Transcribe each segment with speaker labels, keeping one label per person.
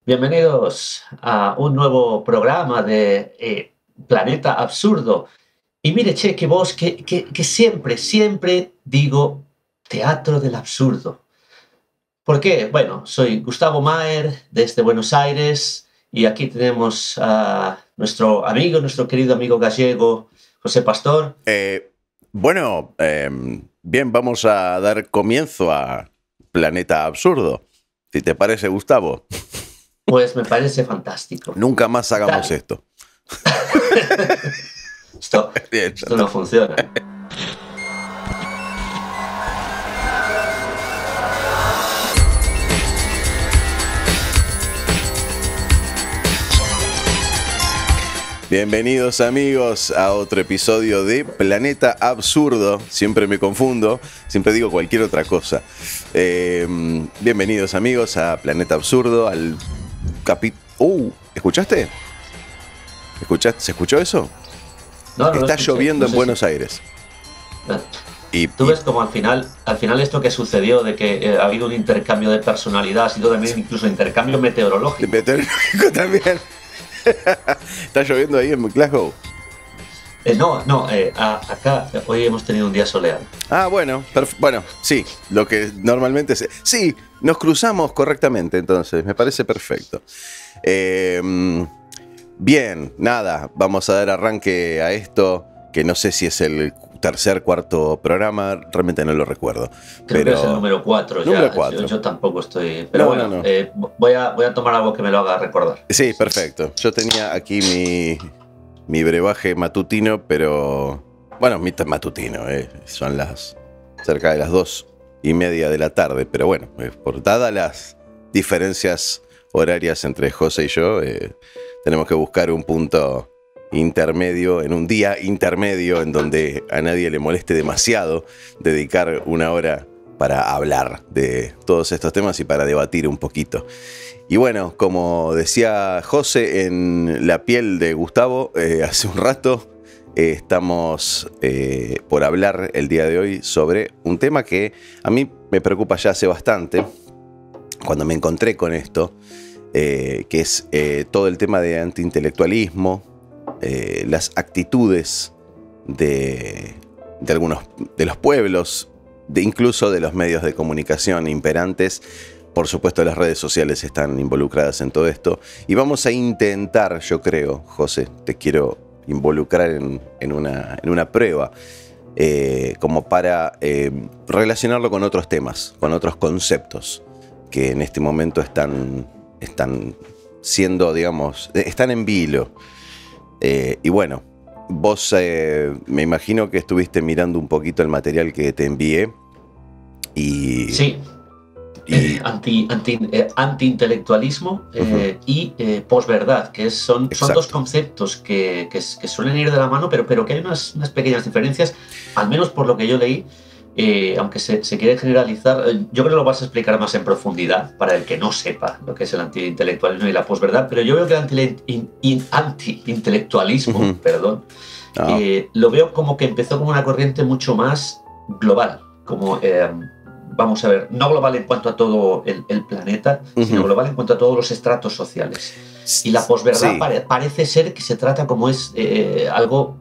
Speaker 1: Bienvenidos a un nuevo programa de Planeta Absurdo. Y mire, che, que vos, que siempre digo teatro del absurdo. ¿Por qué? Bueno, soy Gustavo Maer, desde Buenos Aires, y aquí tenemos a nuestro querido amigo gallego, José Pastor.
Speaker 2: Bien, vamos a dar comienzo a Planeta Absurdo. Si te parece, Gustavo.
Speaker 1: Pues me parece fantástico.
Speaker 2: Nunca más hagamos esto.
Speaker 1: Esto no funciona.
Speaker 2: Bienvenidos amigos a otro episodio de Planeta Absurdo. Siempre me confundo, siempre digo cualquier otra cosa. Bienvenidos amigos a Planeta Absurdo, al capítulo... ¿Escuchaste? ¿Se escuchó eso?
Speaker 1: No,
Speaker 2: Está lloviendo en Buenos Aires.
Speaker 1: Tú ves como al final esto que sucedió de que ha habido un intercambio de personalidad, ha sido también incluso intercambio meteorológico.
Speaker 2: Meteorológico también. ¿Está lloviendo ahí en Glasgow?
Speaker 1: Acá hoy hemos tenido un día soleado.
Speaker 2: Ah, bueno, sí, lo que normalmente sí, nos cruzamos correctamente, entonces, me parece perfecto. Bien, nada, vamos a dar arranque a esto, que no sé si es el cuarto programa, realmente no lo recuerdo.
Speaker 1: Creo que es el número 4 ya.
Speaker 2: Número 4.
Speaker 1: Yo tampoco estoy... Pero no. Voy a tomar algo que me lo haga recordar.
Speaker 2: Sí, perfecto. Yo tenía aquí mi brebaje matutino, pero... Bueno, matutino, son cerca de las 2:30 de la tarde, pero bueno, dadas las diferencias horarias entre José y yo, tenemos que buscar un punto intermedio, en un día intermedio en donde a nadie le moleste demasiado dedicar una hora para hablar de todos estos temas y para debatir un poquito. Y bueno, como decía José en la piel de Gustavo hace un rato, estamos por hablar el día de hoy sobre un tema que a mí me preocupa ya hace bastante, cuando me encontré con esto, que es todo el tema de antiintelectualismo, las actitudes de algunos de los pueblos, incluso de los medios de comunicación imperantes. Por supuesto, las redes sociales están involucradas en todo esto. Y vamos a intentar, yo creo, José, te quiero involucrar en una prueba, como para relacionarlo con otros temas, con otros conceptos que en este momento están siendo, digamos, están en vilo. Y bueno, vos me imagino que estuviste mirando un poquito el material que te envié. Y,
Speaker 1: sí. Antiintelectualismo y posverdad, que son dos conceptos que suelen ir de la mano, pero que hay unas pequeñas diferencias, al menos por lo que yo leí. Aunque se quiere generalizar, yo creo que lo vas a explicar más en profundidad para el que no sepa lo que es el antiintelectualismo y la posverdad, pero yo veo que el antiintelectualismo, lo veo como que empezó como una corriente mucho más global, como... vamos a ver, no global en cuanto a todo el planeta, sino global en cuanto a todos los estratos sociales. Y la posverdad parece ser que se trata como es algo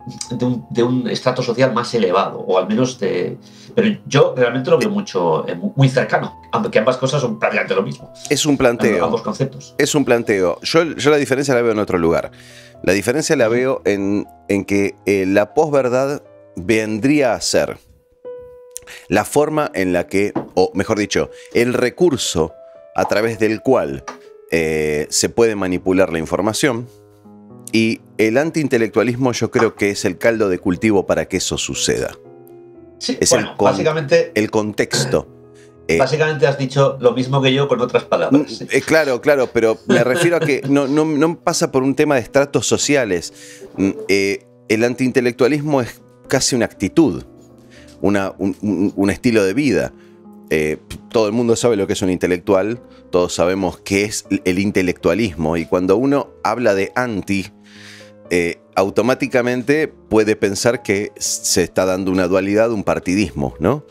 Speaker 1: de un estrato social más elevado, o al menos de... Pero yo realmente lo veo muy cercano, aunque ambas cosas son prácticamente lo mismo.
Speaker 2: Es un planteo.
Speaker 1: Ambos conceptos.
Speaker 2: Es un planteo. Yo la diferencia la veo en otro lugar. La diferencia la veo en que la posverdad vendría a ser la forma en la que, o mejor dicho, el recurso a través del cual se puede manipular la información, y el antiintelectualismo yo creo que es el caldo de cultivo para que eso suceda.
Speaker 1: Sí,
Speaker 2: es
Speaker 1: básicamente
Speaker 2: el contexto.
Speaker 1: Básicamente has dicho lo mismo que yo con otras palabras.
Speaker 2: Claro, pero me refiero a que no pasa por un tema de estratos sociales. El antiintelectualismo es casi una actitud, un estilo de vida. Todo el mundo sabe lo que es un intelectual, todos sabemos qué es el intelectualismo, y cuando uno habla de anti, automáticamente puede pensar que se está dando una dualidad, un partidismo, ¿no?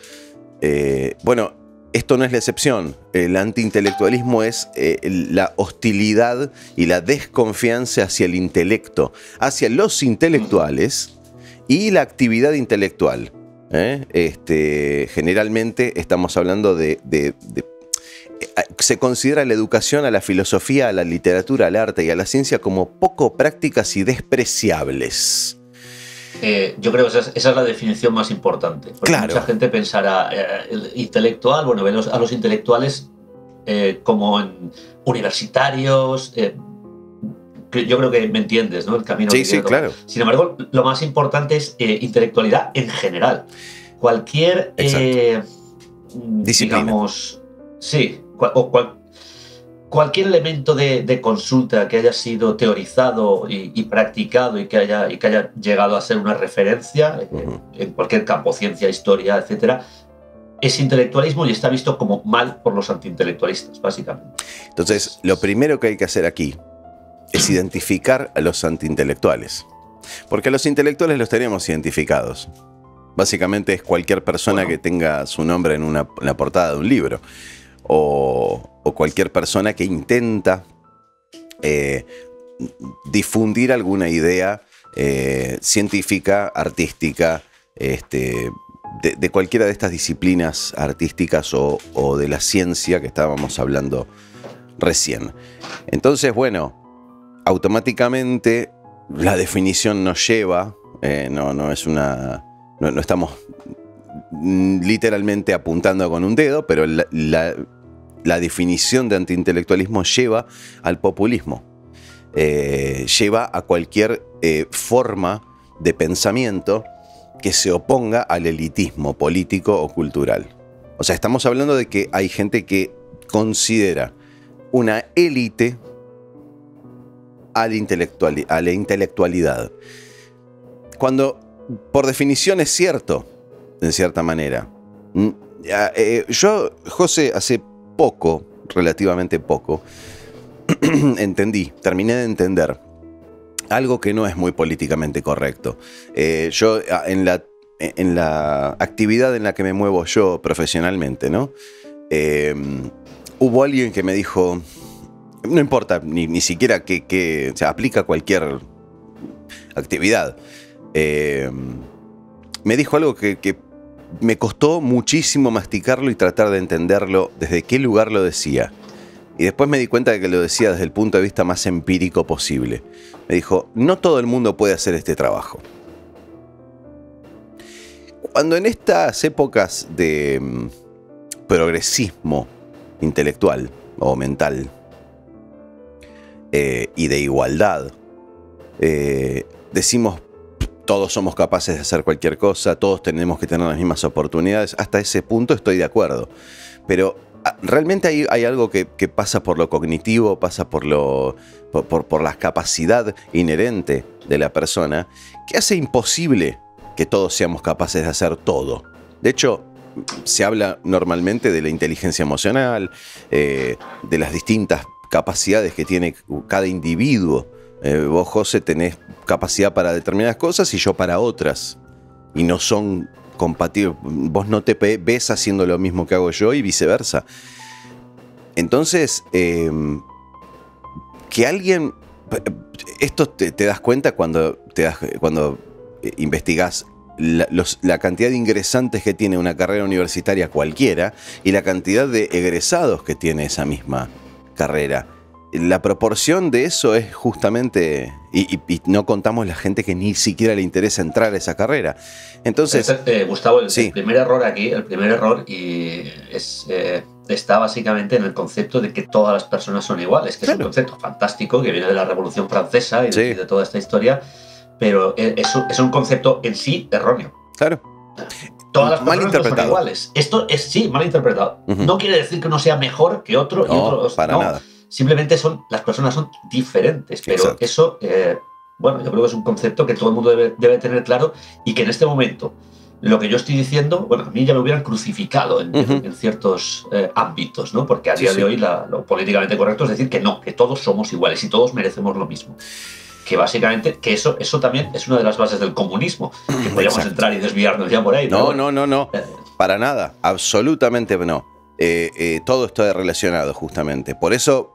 Speaker 2: Bueno, esto no es la excepción. El antiintelectualismo es la hostilidad y la desconfianza hacia el intelecto, hacia los intelectuales y la actividad intelectual. Generalmente estamos hablando se considera la educación, a la filosofía, a la literatura, al arte y a la ciencia como poco prácticas y despreciables.
Speaker 1: Yo creo que esa es la definición más importante. Porque
Speaker 2: claro.
Speaker 1: Mucha gente pensará, el intelectual, bueno, ven a los intelectuales como universitarios. Yo creo que me entiendes, ¿no? El camino que
Speaker 2: sí, claro.
Speaker 1: Sin embargo, lo más importante es intelectualidad en general. Cualquier,
Speaker 2: disciplina.
Speaker 1: Digamos, sí, cualquier elemento de consulta que haya sido teorizado y practicado y que haya llegado a ser una referencia en cualquier campo, ciencia, historia, etcétera, es intelectualismo y está visto como mal por los antiintelectualistas, básicamente.
Speaker 2: Entonces, lo primero que hay que hacer aquí es identificar a los antiintelectuales. Porque a los intelectuales los tenemos identificados. Básicamente es cualquier persona que tenga su nombre en la portada de un libro. O cualquier persona que intenta difundir alguna idea científica, artística, de cualquiera de estas disciplinas artísticas o de la ciencia que estábamos hablando recién. Entonces, bueno, automáticamente la definición nos lleva, no estamos literalmente apuntando con un dedo, pero la definición de antiintelectualismo lleva al populismo, lleva a cualquier forma de pensamiento que se oponga al elitismo político o cultural. O sea, estamos hablando de que hay gente que considera una élite a la intelectualidad. Cuando, por definición, es cierto, en cierta manera. Yo, José, hace poco, relativamente poco, terminé de entender algo que no es muy políticamente correcto. Yo, en la actividad en la que me muevo yo profesionalmente, ¿no? Hubo alguien que me dijo, no importa ni siquiera que o sea, aplica a cualquier actividad. Me dijo algo que me costó muchísimo masticarlo y tratar de entenderlo desde qué lugar lo decía. Y después me di cuenta de que lo decía desde el punto de vista más empírico posible. Me dijo, no todo el mundo puede hacer este trabajo. Cuando en estas épocas de progresismo intelectual o mental y de igualdad, decimos, todos somos capaces de hacer cualquier cosa, todos tenemos que tener las mismas oportunidades. Hasta ese punto estoy de acuerdo. Pero realmente hay algo que pasa por lo cognitivo, pasa por la capacidad inherente de la persona, que hace imposible que todos seamos capaces de hacer todo. De hecho, se habla normalmente de la inteligencia emocional, de las distintas capacidades que tiene cada individuo. Vos, José, tenés capacidad para determinadas cosas y yo para otras. Y no son compatibles. Vos no te ves haciendo lo mismo que hago yo y viceversa. Entonces, que alguien... Esto te das cuenta cuando investigás la cantidad de ingresantes que tiene una carrera universitaria cualquiera y la cantidad de egresados que tiene esa misma carrera. La proporción de eso es justamente... Y no contamos la gente que ni siquiera le interesa entrar a esa carrera. Entonces...
Speaker 1: Gustavo, el primer error aquí, está básicamente en el concepto de que todas las personas son iguales, que claro, es un concepto fantástico que viene de la Revolución Francesa y de toda esta historia, pero es un concepto en sí erróneo.
Speaker 2: Claro.
Speaker 1: Todas las personas no son iguales. Esto es, sí, mal interpretado. No quiere decir que uno sea mejor que otro y otro.
Speaker 2: Para nada.
Speaker 1: Simplemente las personas son diferentes, pero
Speaker 2: exacto,
Speaker 1: eso, bueno, yo creo que es un concepto que todo el mundo debe tener claro y que en este momento lo que yo estoy diciendo, bueno, a mí ya me hubieran crucificado en ciertos ámbitos, ¿no? Porque a día de hoy lo políticamente correcto es decir que no, que todos somos iguales y todos merecemos lo mismo. Que básicamente, que eso también es una de las bases del comunismo, que podríamos entrar y desviarnos ya por ahí.
Speaker 2: No, para nada, absolutamente no. todo está relacionado justamente. Por eso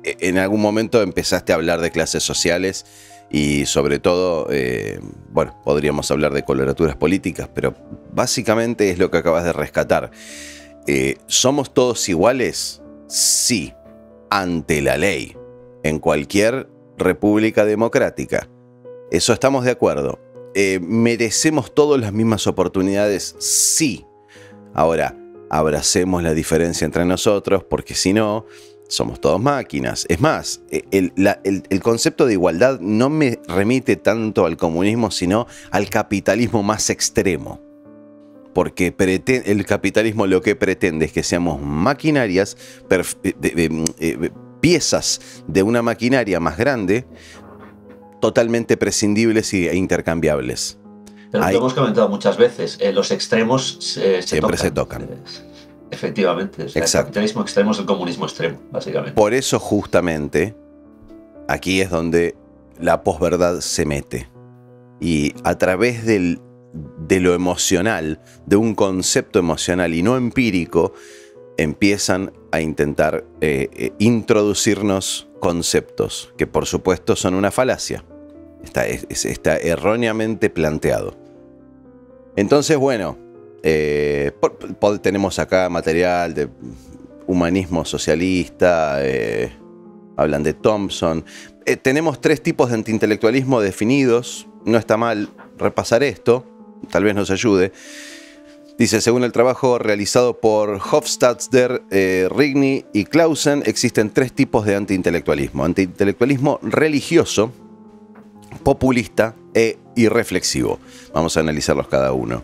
Speaker 2: en algún momento empezaste a hablar de clases sociales y sobre todo, bueno, podríamos hablar de coloraturas políticas, pero básicamente es lo que acabas de rescatar. ¿Somos todos iguales? Sí, ante la ley, en cualquier república democrática. Eso estamos de acuerdo. ¿Merecemos todos las mismas oportunidades? Sí. Ahora, abracemos la diferencia entre nosotros, porque si no, somos todos máquinas. Es más, el concepto de igualdad no me remite tanto al comunismo, sino al capitalismo más extremo. Porque el capitalismo lo que pretende es que seamos maquinarias, piezas de una maquinaria más grande, totalmente prescindibles e intercambiables.
Speaker 1: Pero lo hemos comentado muchas veces, los extremos
Speaker 2: siempre se tocan.
Speaker 1: Efectivamente, o sea, el capitalismo extremo es el comunismo extremo, básicamente.
Speaker 2: Por eso justamente aquí es donde la posverdad se mete. Y a través de lo emocional, de un concepto emocional y no empírico, empiezan a intentar introducirnos conceptos que por supuesto son una falacia. Está erróneamente planteado. Entonces, bueno, tenemos acá material de humanismo socialista, hablan de Thompson. Tenemos 3 tipos de antiintelectualismo definidos. No está mal repasar esto, tal vez nos ayude. Dice, según el trabajo realizado por Hofstadter, Rigney y Clausen, existen 3 tipos de antiintelectualismo. Antiintelectualismo religioso, populista e irreflexivo. Vamos a analizarlos cada uno.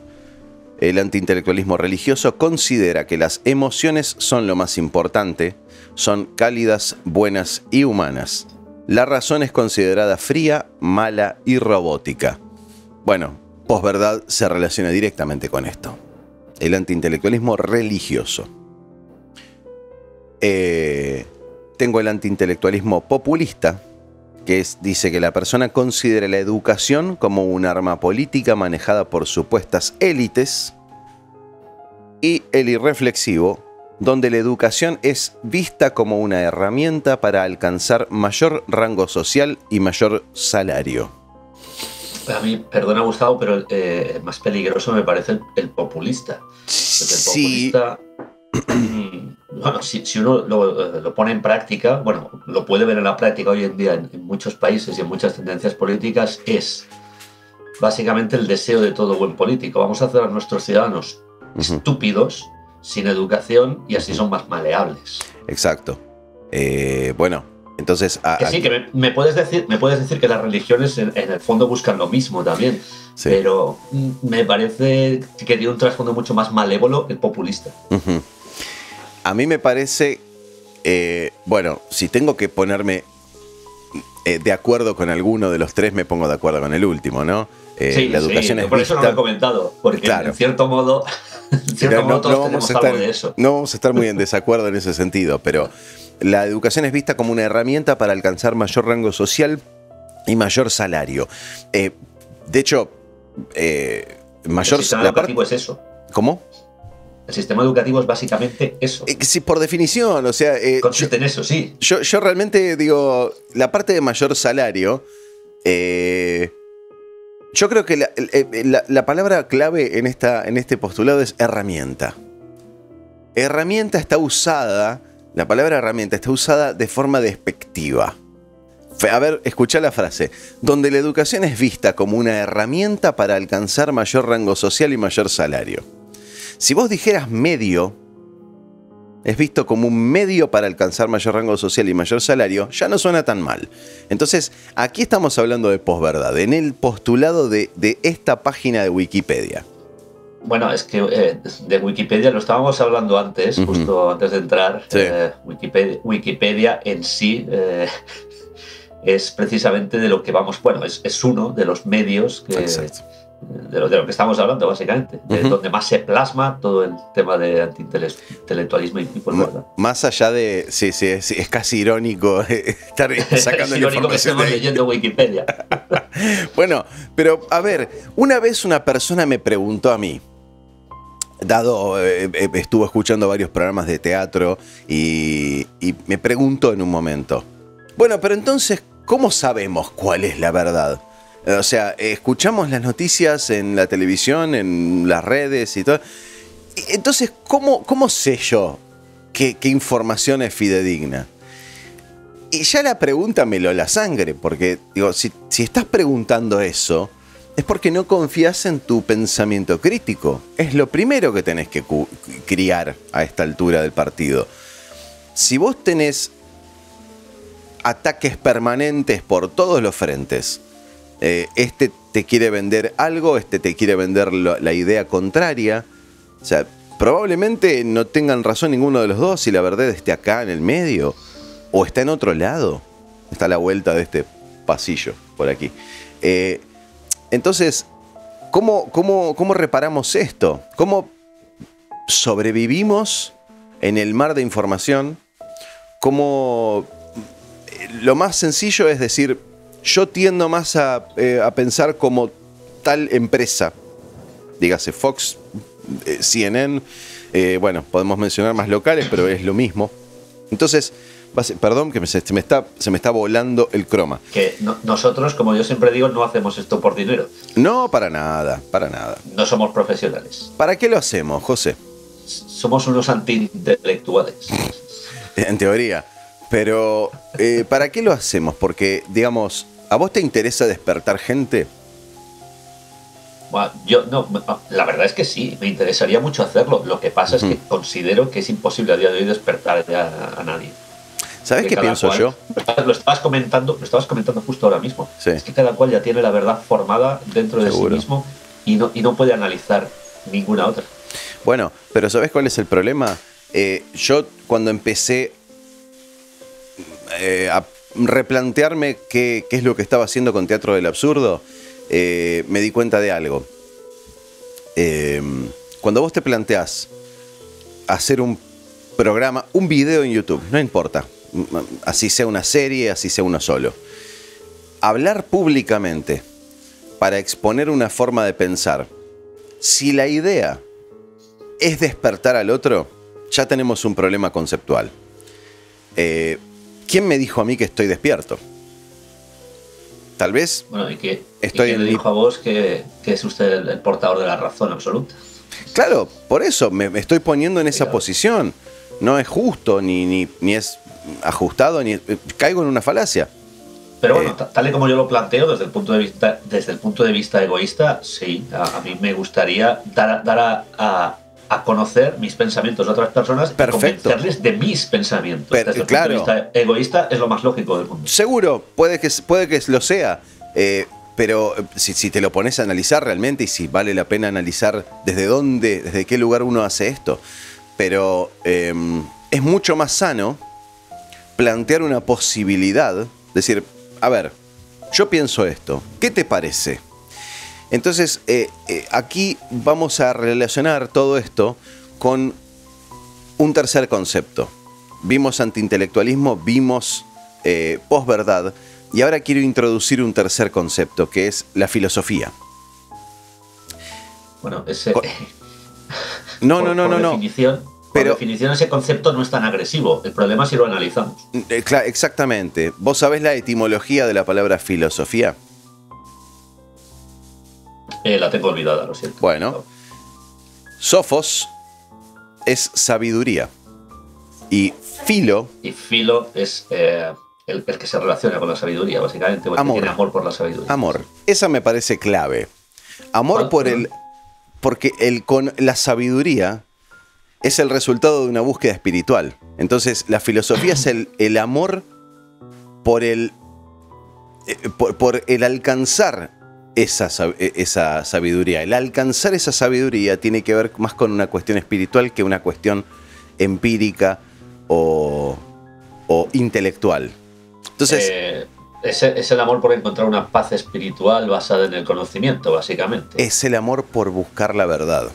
Speaker 2: El antiintelectualismo religioso considera que las emociones son lo más importante, son cálidas, buenas y humanas. La razón es considerada fría, mala y robótica. Bueno, posverdad se relaciona directamente con esto. El antiintelectualismo religioso. Tengo el antiintelectualismo populista, que dice que la persona considera la educación como un arma política manejada por supuestas élites, y el irreflexivo, donde la educación es vista como una herramienta para alcanzar mayor rango social y mayor salario.
Speaker 1: A mí, perdona Gustavo, pero más peligroso me parece el populista.
Speaker 2: Sí.
Speaker 1: El populista, bueno, si uno lo pone en práctica, bueno, lo puede ver en la práctica hoy en día en muchos países y en muchas tendencias políticas, es básicamente el deseo de todo buen político. Vamos a hacer a nuestros ciudadanos estúpidos, sin educación, y así son más maleables.
Speaker 2: Exacto. Bueno, entonces...
Speaker 1: Sí, que me puedes decir que las religiones en el fondo buscan lo mismo también, sí. Pero me parece que tiene un trasfondo mucho más malévolo el populista.
Speaker 2: A mí me parece, bueno, si tengo que ponerme de acuerdo con alguno de los 3, me pongo de acuerdo con el último, ¿no?
Speaker 1: Sí, la educación es por vista. Eso no lo he comentado, porque claro, en cierto modo todos tenemos algo de eso.
Speaker 2: No vamos a estar muy en desacuerdo en ese sentido, pero la educación es vista como una herramienta para alcanzar mayor rango social y mayor salario. De hecho, mayor...
Speaker 1: El sistema educativo es eso.
Speaker 2: ¿Cómo?
Speaker 1: El sistema educativo es básicamente eso.
Speaker 2: Sí, por definición, o sea...
Speaker 1: consiste en eso, sí.
Speaker 2: Yo realmente digo, la parte de mayor salario... yo creo que la palabra clave en este postulado es herramienta. Herramienta está usada... La palabra herramienta está usada de forma despectiva. A ver, escuchá la frase. Donde la educación es vista como una herramienta para alcanzar mayor rango social y mayor salario. Si vos dijeras medio, es visto como un medio para alcanzar mayor rango social y mayor salario, ya no suena tan mal. Entonces, aquí estamos hablando de posverdad, en el postulado de esta página de Wikipedia.
Speaker 1: Bueno, es que de Wikipedia lo estábamos hablando antes, justo antes de entrar.
Speaker 2: Sí.
Speaker 1: Wikipedia en sí es precisamente de lo que vamos... Bueno, es uno de los medios de lo que estamos hablando, básicamente. Donde más se plasma todo el tema de antiintelectualismo y posverdad.
Speaker 2: Más allá de... Sí, es casi irónico estar sacando
Speaker 1: es irónico que estemos leyendo Wikipedia.
Speaker 2: Bueno, pero a ver, una vez una persona me preguntó a mí, estuvo escuchando varios programas de teatro y me preguntó en un momento, bueno, pero entonces, ¿cómo sabemos cuál es la verdad? O sea, escuchamos las noticias en la televisión, en las redes y todo. Entonces, ¿cómo sé yo qué información es fidedigna? Y ya la pregunta me lo la sangre, porque digo, si estás preguntando eso, es porque no confías en tu pensamiento crítico. Es lo primero que tenés que criar a esta altura del partido. Si vos tenés ataques permanentes por todos los frentes, este te quiere vender algo, este te quiere vender la idea contraria, o sea, probablemente no tengan razón ninguno de los dos y la verdad esté acá en el medio o está en otro lado, está a la vuelta de este pasillo por aquí. Entonces, ¿cómo reparamos esto? ¿Cómo sobrevivimos en el mar de información? ¿Cómo? Lo más sencillo es decir, yo tiendo más a pensar como tal empresa, dígase Fox, CNN, bueno, podemos mencionar más locales, pero es lo mismo. Entonces, perdón, que se me está volando el croma.
Speaker 1: Que nosotros, como yo siempre digo, no hacemos esto por dinero.
Speaker 2: No, para nada, para nada.
Speaker 1: No somos profesionales.
Speaker 2: ¿Para qué lo hacemos, José?
Speaker 1: Somos unos antiintelectuales.
Speaker 2: En teoría. Pero, ¿para qué lo hacemos? Porque, digamos, ¿a vos te interesa despertar gente?
Speaker 1: Bueno, la verdad es que sí, me interesaría mucho hacerlo. Lo que pasa es que considero que es imposible a día de hoy despertar a nadie.
Speaker 2: ¿Sabes qué pienso yo?
Speaker 1: Lo estabas comentando justo ahora mismo.
Speaker 2: Sí.
Speaker 1: Es que cada cual ya tiene la verdad formada dentro de sí mismo y no puede analizar ninguna otra.
Speaker 2: Bueno, pero ¿sabes cuál es el problema? Yo cuando empecé a replantearme qué es lo que estaba haciendo con Teatro del Absurdo, me di cuenta de algo. Cuando vos te planteás hacer un programa, un video en YouTube, no importa, así sea una serie, así sea uno solo, hablar públicamente para exponer una forma de pensar, si la idea es despertar al otro, ya tenemos un problema conceptual. ¿Quién me dijo a mí que estoy despierto? Tal vez.
Speaker 1: Bueno, ¿y quién le dijo a vos que es usted el portador de la razón absoluta?
Speaker 2: Claro, por eso me estoy poniendo en esa posición. No es justo, ni es ajustado, ni caigo en una falacia.
Speaker 1: Pero bueno, tal y como yo lo planteo, desde el punto de vista egoísta, sí, a mí me gustaría dar a conocer mis pensamientos de otras personas. Perfecto. Y convencerles de mis pensamientos. Desde el punto de vista egoísta es lo más lógico del mundo.
Speaker 2: Seguro, puede que lo sea, pero si te lo pones a analizar realmente y si vale la pena analizar desde qué lugar uno hace esto, pero es mucho más sano plantear una posibilidad, decir, a ver, yo pienso esto, ¿qué te parece? Entonces, aquí vamos a relacionar todo esto con un tercer concepto. Vimos antiintelectualismo, vimos posverdad, y ahora quiero introducir un tercer concepto, que es la filosofía.
Speaker 1: Bueno, ese...
Speaker 2: No.
Speaker 1: Por definición, ese concepto no es tan agresivo. El problema es si lo analizamos.
Speaker 2: Exactamente. ¿Vos sabés la etimología de la palabra filosofía?
Speaker 1: La tengo olvidada, lo siento.
Speaker 2: Bueno, Sofos es sabiduría. Y filo
Speaker 1: es el que se relaciona con la sabiduría, básicamente.
Speaker 2: Amor.
Speaker 1: Tiene amor por la sabiduría.
Speaker 2: Amor. Esa me parece clave. Amor porque con la sabiduría es el resultado de una búsqueda espiritual. Entonces, la filosofía es el amor por el alcanzar esa sabiduría. El alcanzar esa sabiduría tiene que ver más con una cuestión espiritual que una cuestión empírica o intelectual. Entonces,
Speaker 1: es el amor por encontrar una paz espiritual basada en el conocimiento, básicamente.
Speaker 2: Es el amor por buscar la verdad.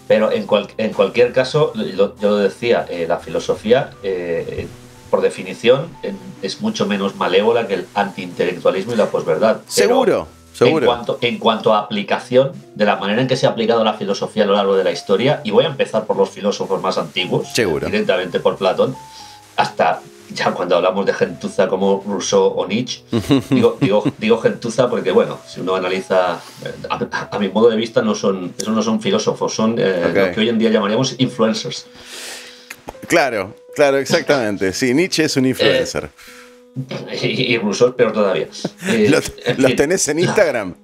Speaker 1: Pero en cualquier caso, yo lo decía, la filosofía, por definición, es mucho menos malévola que el antiintelectualismo y la posverdad.
Speaker 2: Seguro. seguro.
Speaker 1: En cuanto a aplicación, de la manera en que se ha aplicado la filosofía a lo largo de la historia, y voy a empezar por los filósofos más antiguos,
Speaker 2: Seguro.
Speaker 1: directamente por Platón, hasta ya cuando hablamos de gentuza como Rousseau o Nietzsche. Digo gentuza porque, bueno, si uno analiza, a mi modo de vista, esos no son filósofos, son lo que hoy en día llamaríamos influencers.
Speaker 2: Claro, exactamente. Sí, Nietzsche es un influencer.
Speaker 1: Y Rousseau es peor todavía.
Speaker 2: ¿Los tenés en Instagram?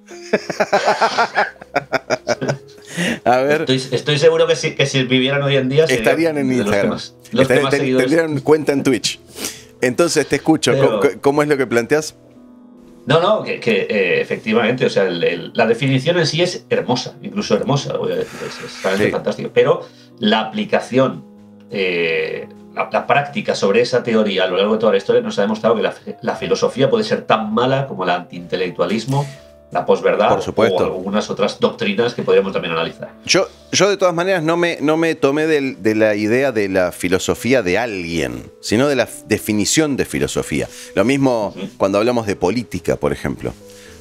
Speaker 2: A ver.
Speaker 1: Estoy seguro que si vivieran hoy en día
Speaker 2: estarían en Instagram. Tendrían cuenta en Twitch. Entonces te escucho. Pero, ¿cómo es lo que planteas?
Speaker 1: No, que efectivamente, o sea, la definición en sí es hermosa, incluso hermosa, es realmente fantástico. Pero la aplicación, la práctica sobre esa teoría a lo largo de toda la historia nos ha demostrado que la filosofía puede ser tan mala como el antiintelectualismo, la posverdad o algunas otras doctrinas que podríamos también analizar.
Speaker 2: Yo de todas maneras no me tomé de la idea de la filosofía de alguien, sino de la definición de filosofía. Lo mismo cuando hablamos de política, por ejemplo.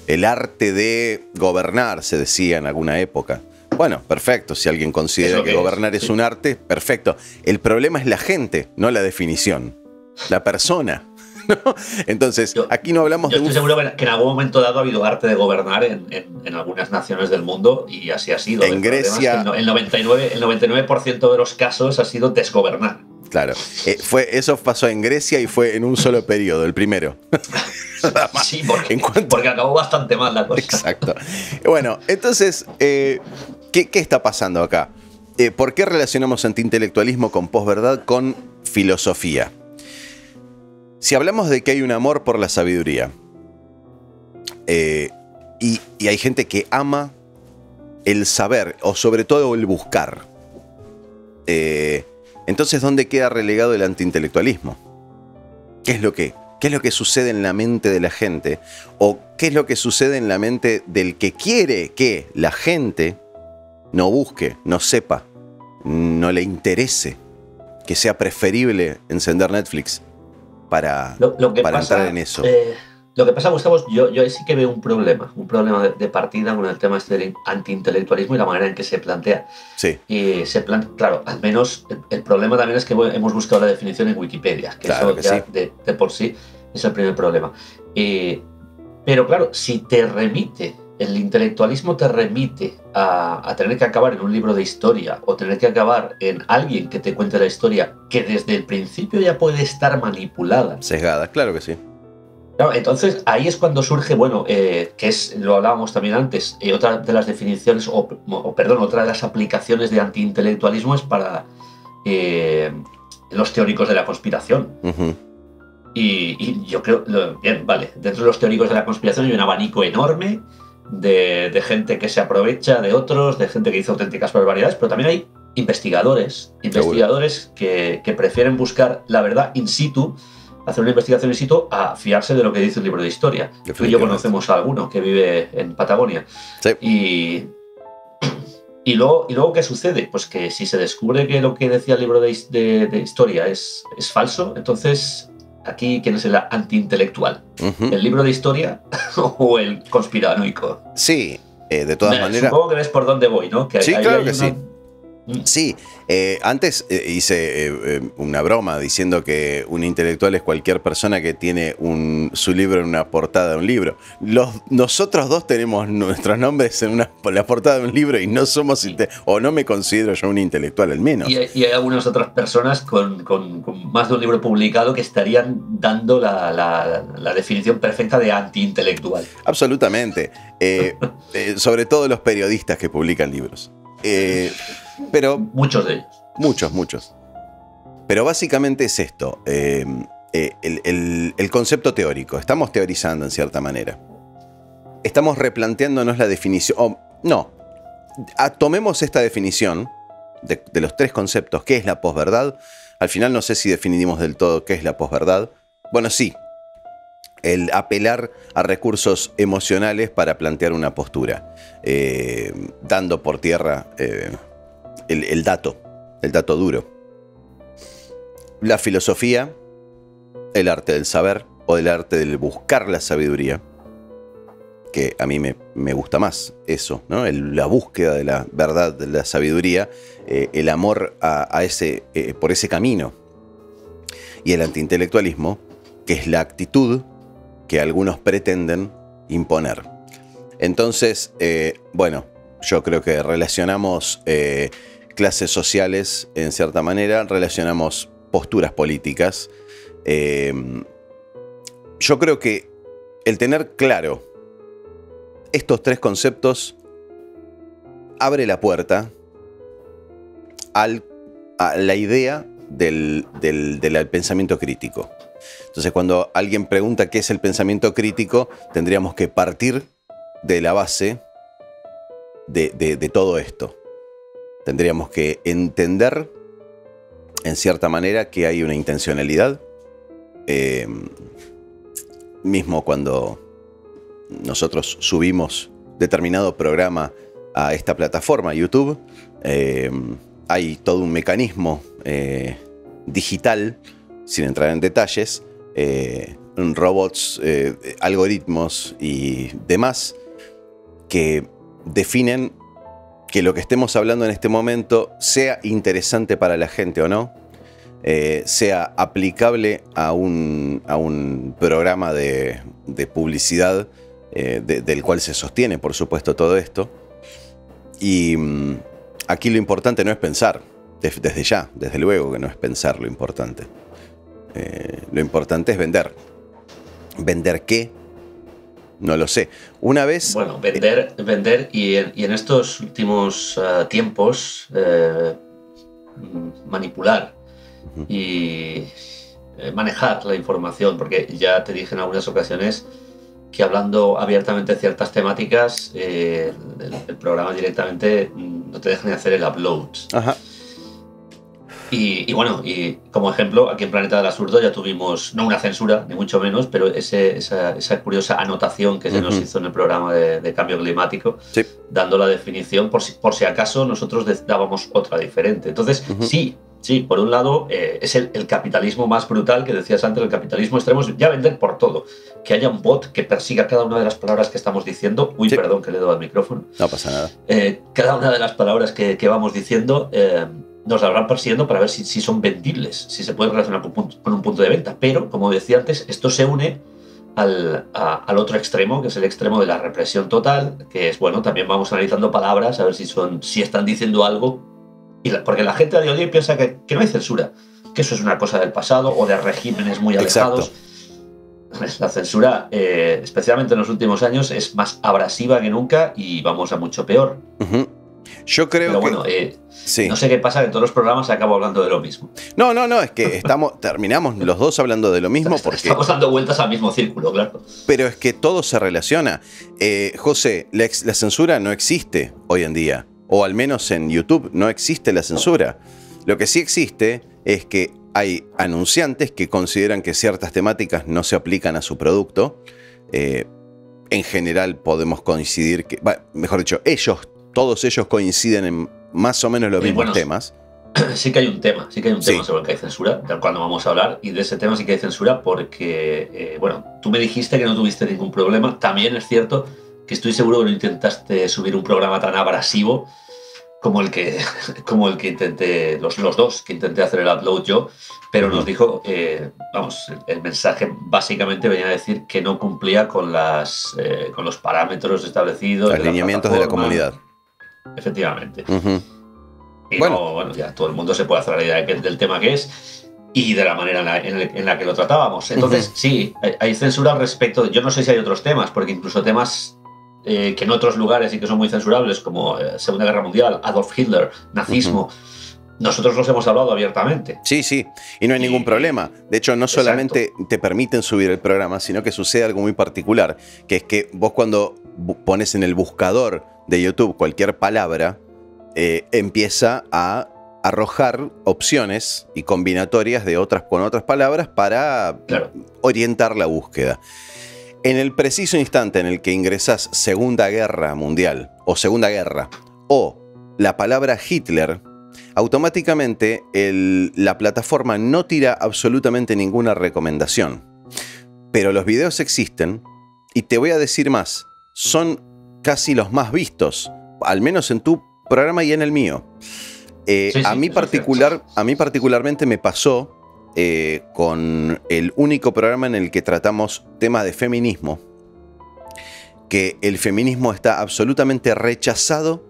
Speaker 2: El arte de gobernar, se decía en alguna época. Bueno, perfecto, si alguien considera que gobernar es un arte, perfecto. El problema es la gente, no la definición. La persona. ¿No? Entonces, aquí no hablamos de...
Speaker 1: Yo estoy seguro que en algún momento dado ha habido arte de gobernar en algunas naciones del mundo y así ha sido.
Speaker 2: En Grecia...
Speaker 1: El 99% de los casos ha sido desgobernar.
Speaker 2: Claro, eso pasó en Grecia y fue en un solo periodo, el primero.
Speaker 1: Sí, porque acabó bastante mal la cosa.
Speaker 2: Exacto. Bueno, entonces, ¿qué está pasando acá? ¿Por qué relacionamos antiintelectualismo con posverdad con filosofía? Si hablamos de que hay un amor por la sabiduría y hay gente que ama el saber o sobre todo el buscar, entonces ¿dónde queda relegado el antiintelectualismo? ¿Qué es lo que sucede en la mente de la gente? ¿O qué es lo que sucede en la mente del que quiere que la gente no busque, no sepa, no le interese, que sea preferible encender Netflix para entrar en eso?
Speaker 1: Lo que pasa, Gustavo, yo sí que veo un problema de partida con el tema este del antiintelectualismo y la manera en que se plantea.
Speaker 2: Sí.
Speaker 1: Y claro, al menos el problema también es que hemos buscado la definición en Wikipedia, que
Speaker 2: claro
Speaker 1: eso
Speaker 2: que
Speaker 1: ya
Speaker 2: sí.
Speaker 1: de por sí es el primer problema. Pero claro, si te remite, el intelectualismo te remite a tener que acabar en un libro de historia o tener que acabar en alguien que te cuente la historia que desde el principio ya puede estar manipulada.
Speaker 2: Sesgada, claro que sí.
Speaker 1: Claro, entonces ahí es cuando surge, lo hablábamos también antes, otra de las definiciones, otra de las aplicaciones de antiintelectualismo es para los teóricos de la conspiración.
Speaker 2: Uh-huh.
Speaker 1: Y yo creo, dentro de los teóricos de la conspiración hay un abanico enorme de gente que se aprovecha de otros, de gente que dice auténticas barbaridades, pero también hay investigadores que prefieren buscar la verdad in situ, hacer una investigación in situ a fiarse de lo que dice un libro de historia. Tú y yo conocemos a alguno que vive en Patagonia.
Speaker 2: Sí.
Speaker 1: Y luego, ¿qué sucede? Pues que si se descubre que lo que decía el libro de historia es falso, entonces aquí, ¿quién es el antiintelectual? Uh-huh. ¿El libro de historia o el conspiranoico?
Speaker 2: Sí, de todas maneras...
Speaker 1: Supongo que ves por dónde voy, ¿no?
Speaker 2: Sí, claro que sí. Sí, antes hice una broma diciendo que un intelectual es cualquier persona que tiene su libro en una portada de un libro. Nosotros dos tenemos nuestros nombres en la portada de un libro y no somos, o no me considero yo un intelectual al menos.
Speaker 1: Y hay algunas otras personas con más de un libro publicado que estarían dando la definición perfecta de antiintelectual.
Speaker 2: Absolutamente, sobre todo los periodistas que publican libros. Pero
Speaker 1: muchos de ellos.
Speaker 2: Muchos. Pero básicamente es esto, el concepto teórico. Estamos teorizando en cierta manera. Estamos replanteándonos la definición. Tomemos esta definición de los tres conceptos. ¿Qué es la posverdad? Al final no sé si definimos del todo qué es la posverdad. Bueno, sí. El apelar a recursos emocionales para plantear una postura, dando por tierra el dato duro. La filosofía, el arte del saber o el arte del buscar la sabiduría, que a mí me gusta más eso, ¿no? La búsqueda de la verdad, de la sabiduría, el amor por ese camino. Y el antiintelectualismo, que es la actitud que algunos pretenden imponer. Entonces, bueno, yo creo que relacionamos clases sociales en cierta manera, relacionamos posturas políticas. Yo creo que el tener claro estos tres conceptos abre la puerta a la idea del pensamiento crítico. Entonces, cuando alguien pregunta qué es el pensamiento crítico, tendríamos que partir de la base de todo esto. Tendríamos que entender, en cierta manera, que hay una intencionalidad. Mismo cuando nosotros subimos determinado programa a esta plataforma, YouTube, hay todo un mecanismo digital, sin entrar en detalles, robots, algoritmos y demás, que definen que lo que estemos hablando en este momento sea interesante para la gente o no, sea aplicable a un programa de publicidad del cual se sostiene, por supuesto, todo esto. Y aquí lo importante no es pensar, desde ya, desde luego que no es pensar lo importante. Lo importante es vender. ¿Vender qué? No lo sé. Una vez...
Speaker 1: Bueno, vender y en estos últimos tiempos manipular y manejar la información, porque ya te dije en algunas ocasiones que hablando abiertamente de ciertas temáticas, el programa directamente no te deja ni hacer el upload.
Speaker 2: Ajá.
Speaker 1: Y bueno, y como ejemplo, aquí en Planeta del Absurdo ya tuvimos, no una censura, ni mucho menos, pero esa curiosa anotación que se nos hizo en el programa de cambio climático,
Speaker 2: sí,
Speaker 1: dando la definición por si acaso nosotros dábamos otra diferente. Entonces, sí, por un lado, es el capitalismo más brutal que decías antes, el capitalismo extremo, es ya vender por todo. Que haya un bot que persiga cada una de las palabras que estamos diciendo. Uy, sí. Perdón, que le he dado al micrófono.
Speaker 2: No pasa nada.
Speaker 1: Cada una de las palabras que vamos diciendo nos la habrán persiguiendo para ver si son vendibles, si se pueden relacionar con un punto de venta. Pero, como decía antes, esto se une al otro extremo, que es el extremo de la represión total, que es, bueno, también vamos analizando palabras, a ver si están diciendo algo. Porque la gente a día de hoy piensa que no hay censura, que eso es una cosa del pasado o de regímenes muy alejados. Exacto. La censura, especialmente en los últimos años, es más abrasiva que nunca y vamos a mucho peor.
Speaker 2: Yo creo
Speaker 1: Pero
Speaker 2: que...
Speaker 1: bueno, sí. No sé qué pasa, que en todos los programas acabo hablando de lo mismo.
Speaker 2: No, es que terminamos los dos hablando de lo mismo porque...
Speaker 1: Estamos dando vueltas al mismo círculo, claro.
Speaker 2: Pero es que todo se relaciona. José, la censura no existe hoy en día. O al menos en YouTube no existe la censura. Lo que sí existe es que hay anunciantes que consideran que ciertas temáticas no se aplican a su producto. En general podemos coincidir que... mejor dicho, todos ellos coinciden en más o menos los mismos temas.
Speaker 1: Sí que hay un tema sobre el que hay censura, del cual no vamos a hablar, y de ese tema sí que hay censura porque, bueno, tú me dijiste que no tuviste ningún problema. También es cierto que estoy seguro que no intentaste subir un programa tan abrasivo como el que intenté, los dos que intenté hacer el upload yo, pero nos dijo, el mensaje básicamente venía a decir que no cumplía con los parámetros establecidos.
Speaker 2: Los lineamientos de la comunidad.
Speaker 1: Efectivamente. Y bueno, ya todo el mundo se puede hacer la idea del tema que es y de la manera en la que lo tratábamos. Entonces, sí, hay censura al respecto. Yo no sé si hay otros temas, porque incluso temas que en otros lugares y que son muy censurables, como Segunda Guerra Mundial, Adolf Hitler, nazismo, nosotros los hemos hablado abiertamente.
Speaker 2: Sí, y no hay ningún problema. De hecho, no solamente te permiten subir el programa, sino que sucede algo muy particular, que es que vos cuando pones en el buscador de YouTube cualquier palabra, empieza a arrojar opciones y combinatorias con otras palabras para orientar la búsqueda. En el preciso instante en el que ingresas Segunda Guerra Mundial o Segunda Guerra o la palabra Hitler, automáticamente la plataforma no tira absolutamente ninguna recomendación. Pero los videos existen y te voy a decir más. son casi los más vistos, al menos en tu programa y en el mío. A mí particularmente me pasó con el único programa en el que tratamos temas de feminismo, que el feminismo está absolutamente rechazado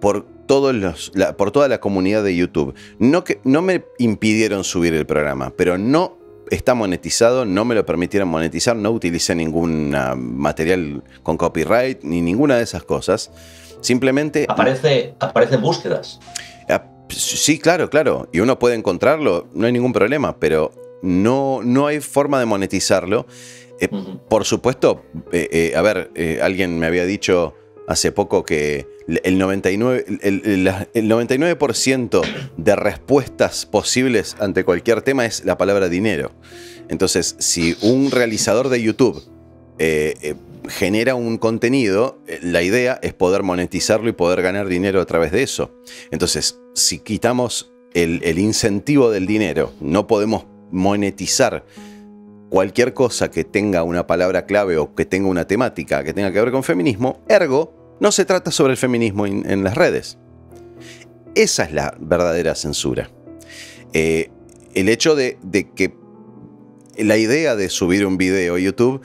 Speaker 2: por toda la comunidad de YouTube. No me impidieron subir el programa, pero no está monetizado, no me lo permitieron monetizar, no utilicé ningún material con copyright ni ninguna de esas cosas. Simplemente...
Speaker 1: Aparecen búsquedas.
Speaker 2: Sí, claro. Y uno puede encontrarlo, no hay ningún problema, pero no hay forma de monetizarlo. Por supuesto, alguien me había dicho hace poco que el 99% de respuestas posibles ante cualquier tema es la palabra dinero. Entonces, si un realizador de YouTube genera un contenido, la idea es poder monetizarlo y poder ganar dinero a través de eso. Entonces, si quitamos el incentivo del dinero, no podemos monetizar cualquier cosa que tenga una palabra clave o que tenga una temática que tenga que ver con feminismo, ergo, no se trata sobre el feminismo en las redes. Esa es la verdadera censura. El hecho de que la idea de subir un video a YouTube,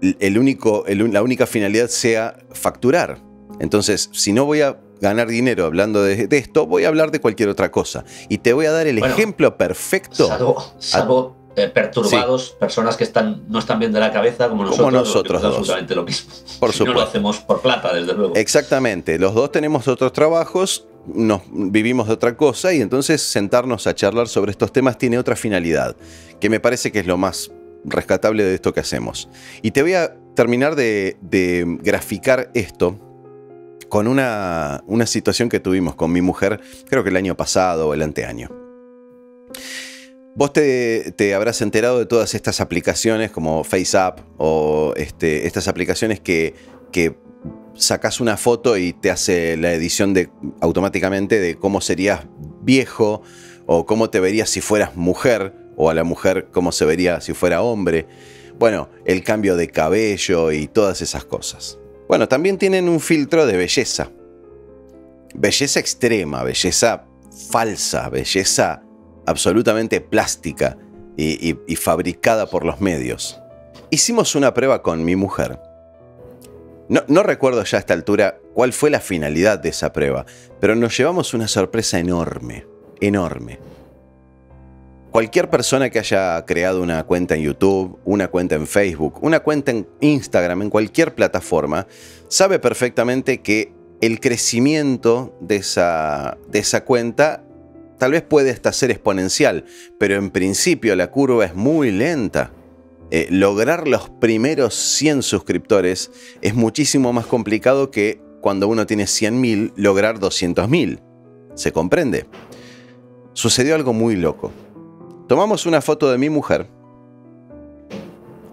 Speaker 2: la única finalidad sea facturar. Entonces, si no voy a ganar dinero hablando de esto, voy a hablar de cualquier otra cosa. Y te voy a dar el ejemplo perfecto.
Speaker 1: Salvo perturbados, personas que no están bien de la cabeza, como nosotros
Speaker 2: dos.
Speaker 1: Absolutamente lo mismo.
Speaker 2: Por supuesto.
Speaker 1: No lo hacemos por plata, desde luego.
Speaker 2: Exactamente. Los dos tenemos otros trabajos, vivimos de otra cosa, y entonces sentarnos a charlar sobre estos temas tiene otra finalidad, que me parece que es lo más rescatable de esto que hacemos. Y te voy a terminar de graficar esto con una situación que tuvimos con mi mujer, creo que el año pasado o el anteaño. Vos te habrás enterado de todas estas aplicaciones como FaceApp o estas aplicaciones que sacás una foto y te hace la edición automáticamente de cómo serías viejo o cómo te verías si fueras mujer, o a la mujer cómo se vería si fuera hombre. Bueno, el cambio de cabello y todas esas cosas. Bueno, también tienen un filtro de belleza. Belleza extrema, belleza falsa, belleza absolutamente plástica y fabricada por los medios. Hicimos una prueba con mi mujer. No recuerdo ya a esta altura cuál fue la finalidad de esa prueba, pero nos llevamos una sorpresa enorme. Cualquier persona que haya creado una cuenta en YouTube, una cuenta en Facebook, una cuenta en Instagram, en cualquier plataforma, sabe perfectamente que el crecimiento de esa cuenta tal vez puede hasta ser exponencial, pero en principio la curva es muy lenta. Lograr los primeros 100 suscriptores es muchísimo más complicado que cuando uno tiene 100.000 lograr 200.000. ¿Se comprende? Sucedió algo muy loco. Tomamos una foto de mi mujer,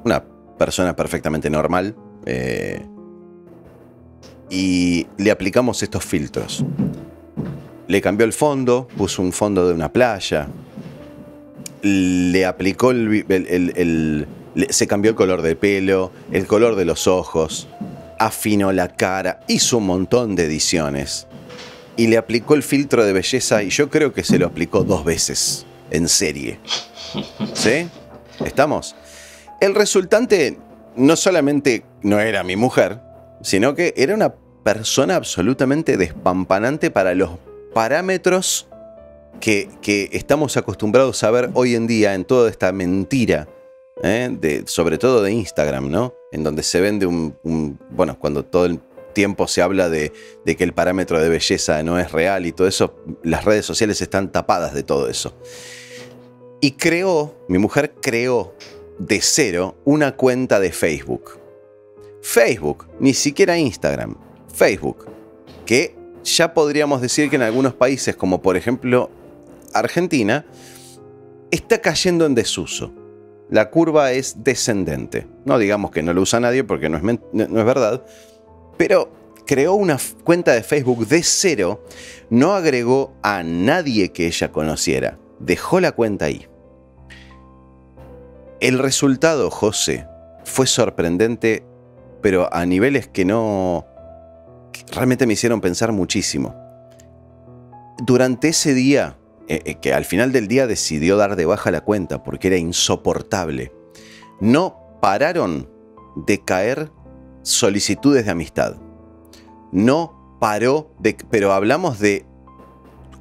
Speaker 2: una persona perfectamente normal, y le aplicamos estos filtros. Le cambió el fondo, puso un fondo de una playa, le aplicó se cambió el color del pelo, el color de los ojos, afinó la cara, hizo un montón de ediciones y le aplicó el filtro de belleza, y yo creo que se lo aplicó 2 veces en serie. ¿Sí? ¿Estamos? El resultante no solamente no era mi mujer, sino que era una persona absolutamente despampanante para los parámetros que estamos acostumbrados a ver hoy en día en toda esta mentira, sobre todo de Instagram, ¿no? En donde se vende bueno, cuando todo el tiempo se habla de que el parámetro de belleza no es real y todo eso, las redes sociales están tapadas de todo eso. Y mi mujer creó de cero una cuenta de Facebook. Facebook, ni siquiera Instagram, Facebook, que ya podríamos decir que en algunos países, como por ejemplo Argentina, está cayendo en desuso. La curva es descendente. No digamos que no lo usa nadie porque no es verdad, pero creó una cuenta de Facebook de cero, no agregó a nadie que ella conociera, dejó la cuenta ahí. El resultado, José, fue sorprendente, pero a niveles que realmente me hicieron pensar muchísimo. Durante ese día, que al final del día decidió dar de baja la cuenta porque era insoportable, no pararon de caer solicitudes de amistad. No paró de... Pero hablamos de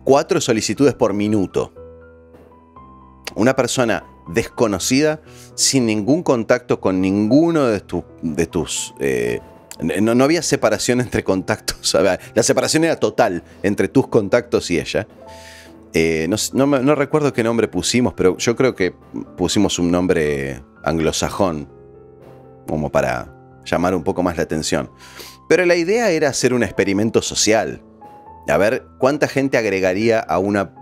Speaker 2: 4 solicitudes por minuto. Una persona desconocida, sin ningún contacto con ninguno de tus... no había separación entre contactos. La separación era total entre tus contactos y ella. No recuerdo qué nombre pusimos, pero yo creo que pusimos un nombre anglosajón, como para llamar un poco más la atención. Pero la idea era hacer un experimento social. A ver cuánta gente agregaría a una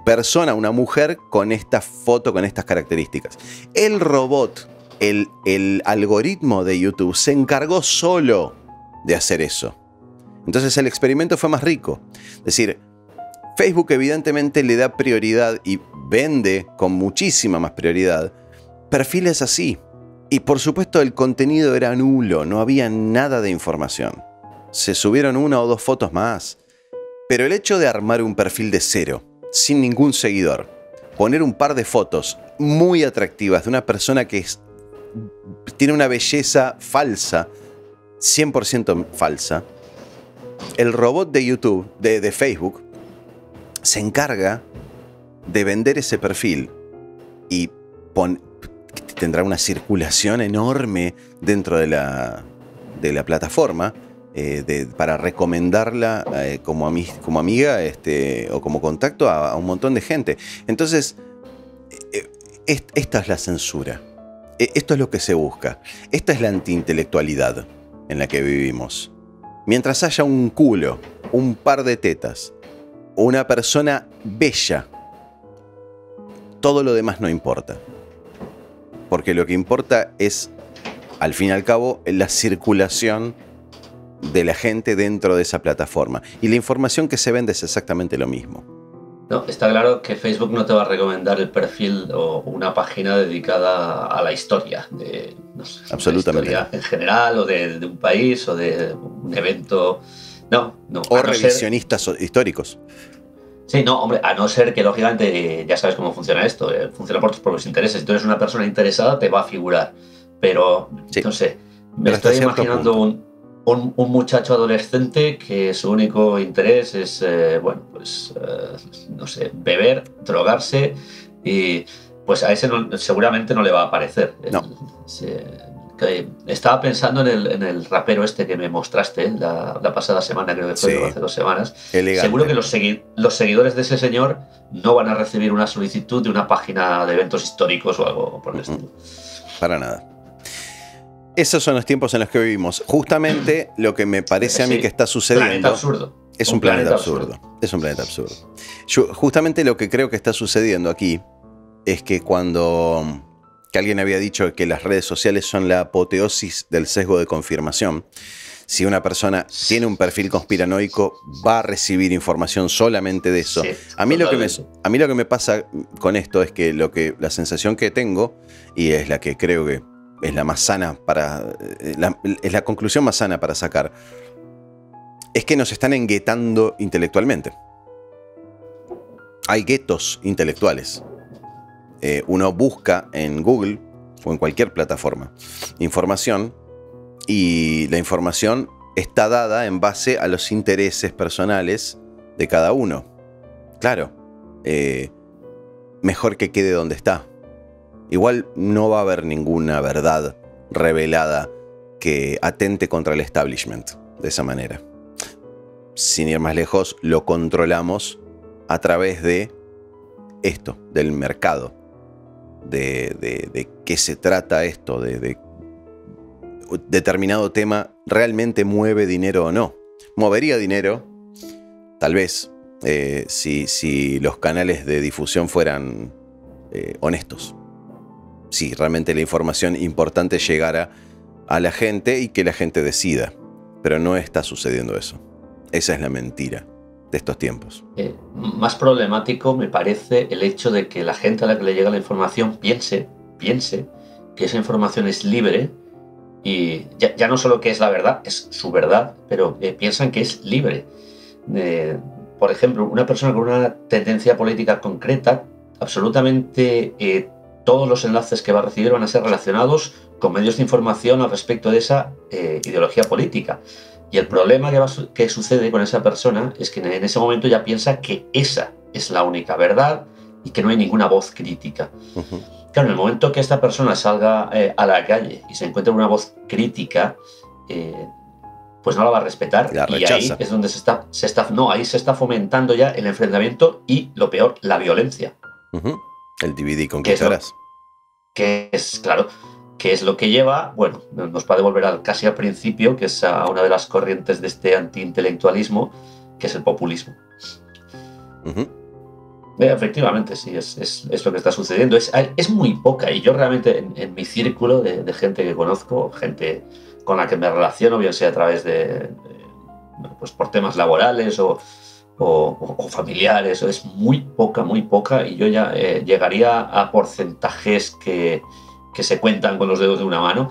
Speaker 2: persona, una mujer, con esta foto, con estas características. El robot, el algoritmo de YouTube se encargó solo de hacer eso. Entonces el experimento fue más rico. Es decir, Facebook evidentemente le da prioridad y vende con muchísima más prioridad perfiles así. Y por supuesto el contenido era nulo, no había nada de información. Se subieron 1 o 2 fotos más. Pero el hecho de armar un perfil de cero, sin ningún seguidor, poner un par de fotos muy atractivas de una persona que tiene una belleza falsa, 100% falsa, el robot de YouTube, de Facebook, se encarga de vender ese perfil y tendrá una circulación enorme dentro de la plataforma para recomendarla como amiga o como contacto a un montón de gente. Entonces, esta es la censura. Esto es lo que se busca. Esta es la antiintelectualidad en la que vivimos. Mientras haya un culo, un par de tetas, una persona bella, todo lo demás no importa. Porque lo que importa es, al fin y al cabo, la circulación de la gente dentro de esa plataforma. Y la información que se vende es exactamente lo mismo.
Speaker 1: No, está claro que Facebook no te va a recomendar el perfil o una página dedicada a la historia, no sé,
Speaker 2: absolutamente.
Speaker 1: La historia en general, o de un país, o de un evento. No.
Speaker 2: O revisionistas históricos.
Speaker 1: Sí, no, hombre, a no ser que, lógicamente, ya sabes cómo funciona esto, funciona por tus propios intereses. Si tú eres una persona interesada, te va a figurar. Pero, sí, no sé, me estoy imaginando un muchacho adolescente que su único interés es, no sé, beber, drogarse, y pues a ese seguramente no le va a aparecer.
Speaker 2: No.
Speaker 1: Estaba pensando en el rapero este que me mostraste la pasada semana, creo que fue, sí, hace 2 semanas.
Speaker 2: Elegante.
Speaker 1: Seguro que los seguidores de ese señor no van a recibir una solicitud de una página de eventos históricos o algo por el estilo.
Speaker 2: Para nada. Esos son los tiempos en los que vivimos. Justamente lo que me parece a mí que está sucediendo...
Speaker 1: Planeta absurdo.
Speaker 2: Es un planeta absurdo. Es un planeta absurdo. Justamente lo que creo que está sucediendo aquí es que que alguien había dicho que las redes sociales son la apoteosis del sesgo de confirmación. Si una persona tiene un perfil conspiranoico, va a recibir información solamente de eso. Sí, a mí lo que me pasa con esto es que la sensación que tengo, y es la que creo que es la más sana es la conclusión más sana para sacar, es que nos están enguetando intelectualmente. Hay guetos intelectuales. Uno busca en Google o en cualquier plataforma información, y la información está dada en base a los intereses personales de cada uno. Claro, mejor que quede donde está. Igual no va a haber ninguna verdad revelada que atente contra el establishment de esa manera. Sin ir más lejos, lo controlamos a través de esto, del mercado. De qué se trata esto, de determinado tema realmente mueve dinero o no. Movería dinero, tal vez, si los canales de difusión fueran honestos. Si realmente la información importante llegara a la gente y que la gente decida. Pero no está sucediendo eso. Esa es la mentira de estos tiempos.
Speaker 1: Más problemático me parece el hecho de que la gente a la que le llega la información piense que esa información es libre Y ya no solo que es la verdad, es su verdad, pero piensan que es libre. Por ejemplo, una persona con una tendencia política concreta, absolutamente todos los enlaces que va a recibir van a ser relacionados con medios de información al respecto de esa ideología política. Y el problema que sucede con esa persona es que en ese momento ya piensa que esa es la única verdad y que no hay ninguna voz crítica. Claro, en el momento que esta persona salga a la calle y se encuentre una voz crítica, pues no la va a respetar.
Speaker 2: La
Speaker 1: y
Speaker 2: rechaza.
Speaker 1: ahí es donde ahí se está fomentando ya el enfrentamiento y, lo peor, la violencia.
Speaker 2: El dividir y conquistarás.
Speaker 1: Claro, que es lo que lleva, bueno, nos va a devolver casi al principio, que es a una de las corrientes de este antiintelectualismo, que es el populismo. Efectivamente, sí, es lo que está sucediendo. Es muy poca, y yo realmente en mi círculo de gente que conozco, gente con la que me relaciono, bien sea a través pues por temas laborales o familiares, es muy poca, y yo ya llegaría a porcentajes que se cuentan con los dedos de una mano.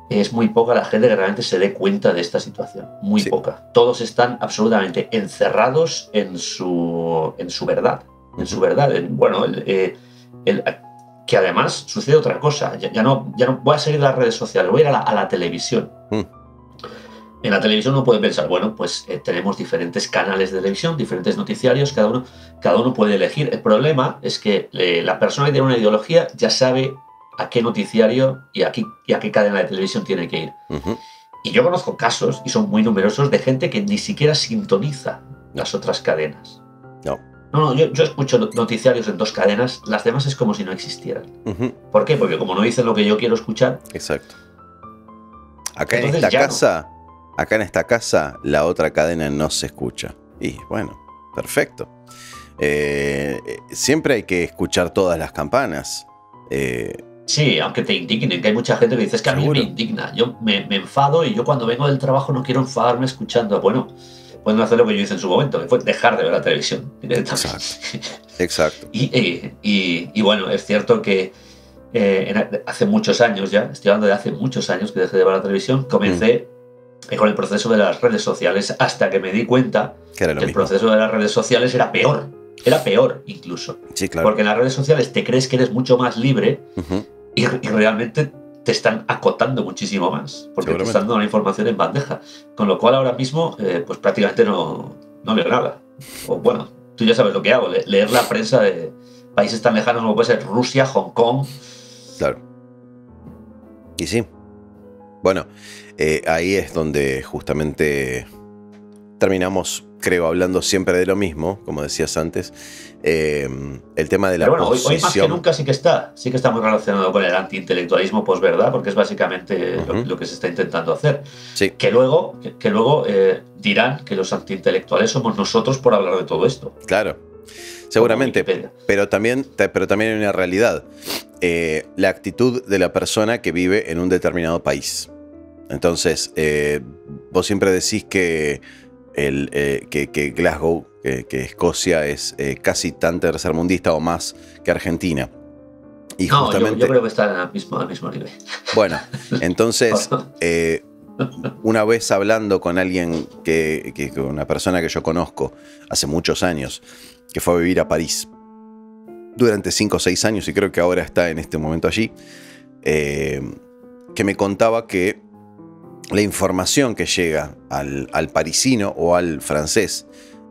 Speaker 1: Es muy poca la gente que realmente se dé cuenta de esta situación, muy poca. Todos están absolutamente encerrados en su verdad. En su verdad, que además sucede otra cosa. Ya no voy a salir de las redes sociales, voy a ir a la televisión. En la televisión uno puede pensar, bueno, pues tenemos diferentes canales de televisión, diferentes noticiarios, cada uno puede elegir. El problema es que la persona que tiene una ideología ya sabe a qué noticiario y a qué cadena de televisión tiene que ir. Y yo conozco casos, y son muy numerosos, de gente que ni siquiera sintoniza las otras cadenas. No, yo escucho noticiarios en 2 cadenas, las demás es como si no existieran. ¿Por qué? Porque como no dicen lo que yo quiero escuchar...
Speaker 2: Exacto. Acá en esta casa, la otra cadena no se escucha. Y bueno, perfecto. Siempre hay que escuchar todas las campanas.
Speaker 1: Sí, aunque te indignen, que hay mucha gente que dice, es que a mí me indigna. Yo me enfado, y yo cuando vengo del trabajo no quiero enfadarme escuchando. Bueno, pueden hacer lo que yo hice en su momento, que fue dejar de ver la televisión directamente.
Speaker 2: Exacto.
Speaker 1: Y bueno, es cierto que hace muchos años ya, estoy hablando de hace muchos años que dejé de ver la televisión, comencé con el proceso de las redes sociales, hasta que me di cuenta que el proceso de las redes sociales era peor incluso.
Speaker 2: Sí, claro.
Speaker 1: Porque en las redes sociales te crees que eres mucho más libre y realmente te están acotando muchísimo más, porque te están dando la información en bandeja. Con lo cual ahora mismo pues prácticamente no leo nada. O bueno, tú ya sabes lo que hago, leer la prensa de países tan lejanos como puede ser Rusia, Hong Kong.
Speaker 2: Claro. Y sí. Bueno, ahí es donde justamente terminamos, creo, hablando siempre de lo mismo, como decías antes. El tema de la posición...
Speaker 1: Hoy más que nunca sí que está muy relacionado con el antiintelectualismo posverdad, porque es básicamente lo que se está intentando hacer.
Speaker 2: Sí.
Speaker 1: Que luego dirán que los antiintelectuales somos nosotros por hablar de todo esto.
Speaker 2: Claro, seguramente, pero también hay una realidad. La actitud de la persona que vive en un determinado país. Entonces, vos siempre decís que Glasgow, que Escocia es casi tan tercermundista o más que Argentina. Y
Speaker 1: no,
Speaker 2: justamente,
Speaker 1: yo creo que está al mismo nivel.
Speaker 2: Bueno, entonces, una vez hablando con alguien, una persona que yo conozco hace muchos años, que fue a vivir a París durante 5 o 6 años, y creo que ahora está en este momento allí, que me contaba que la información que llega al parisino o al francés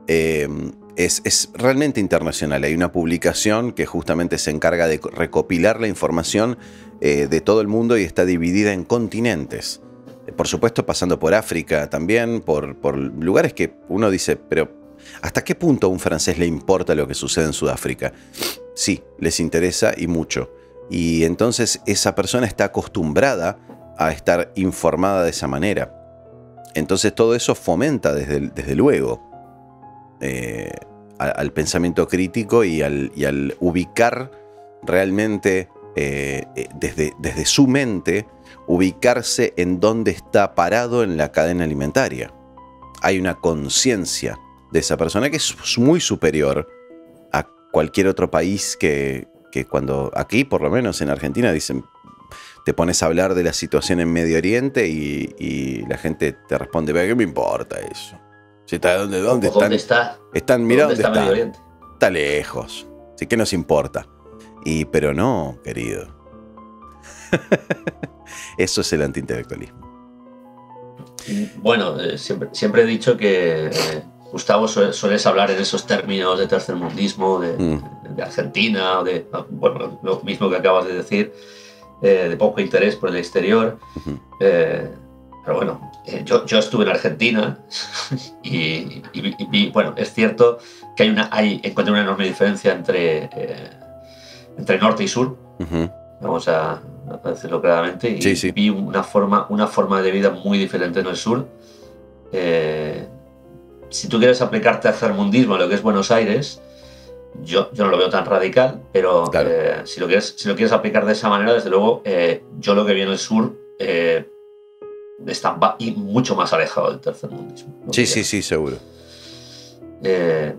Speaker 2: es realmente internacional. Hay una publicación que justamente se encarga de recopilar la información de todo el mundo y está dividida en continentes. Por supuesto, pasando por África también, por lugares que uno dice, pero ¿hasta qué punto a un francés le importa lo que sucede en Sudáfrica? Sí, les interesa y mucho. Y entonces esa persona está acostumbrada a estar informada de esa manera. Entonces todo eso fomenta desde luego al pensamiento crítico y al ubicar realmente desde su mente, ubicarse en dónde está parado en la cadena alimentaria. Hay una conciencia de esa persona que es muy superior a cualquier otro país que cuando aquí, por lo menos en Argentina, dicen, te pones a hablar de la situación en Medio Oriente y la gente te responde, ¿qué me importa eso? Si está, ¿dónde están?
Speaker 1: ¿Dónde está?
Speaker 2: Están, mirá dónde
Speaker 1: está Medio Oriente.
Speaker 2: Está lejos. Así que nos importa. Pero no, querido. Eso es el antiintelectualismo.
Speaker 1: Bueno, siempre he dicho que Gustavo sueles hablar en esos términos de tercermundismo, de Argentina, bueno, lo mismo que acabas de decir, de poco interés por el exterior. Pero bueno, yo estuve en Argentina y bueno, es cierto que encontré una enorme diferencia entre norte y sur. Vamos a decirlo claramente, y
Speaker 2: sí.
Speaker 1: vi una forma de vida muy diferente en el sur. Si tú quieres aplicar tercermundismo a lo que es Buenos Aires, yo no lo veo tan radical, pero
Speaker 2: claro.
Speaker 1: Si lo quieres aplicar de esa manera, desde luego, yo lo que vi en el sur está mucho más alejado del tercermundismo.
Speaker 2: Sí, seguro.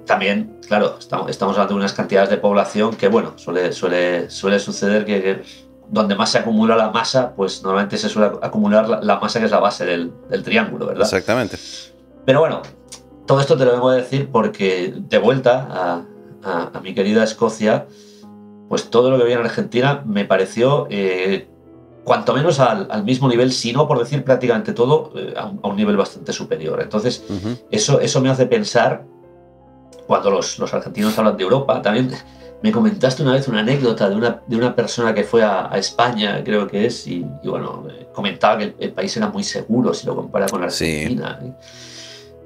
Speaker 1: También, claro, estamos hablando de unas cantidades de población que, bueno, suele suceder que donde más se acumula la masa, pues normalmente se suele acumular la masa que es la base del triángulo, ¿verdad?
Speaker 2: Exactamente.
Speaker 1: Pero bueno, todo esto te lo vengo a decir porque de vuelta a mi querida Escocia, pues todo lo que vi en Argentina me pareció cuanto menos al mismo nivel, si no por decir prácticamente todo, a un nivel bastante superior. Entonces, eso me hace pensar, cuando los argentinos hablan de Europa, también me comentaste una vez una anécdota de una persona que fue a España, creo que es, y bueno, comentaba que el país era muy seguro si lo compara con Argentina. Sí.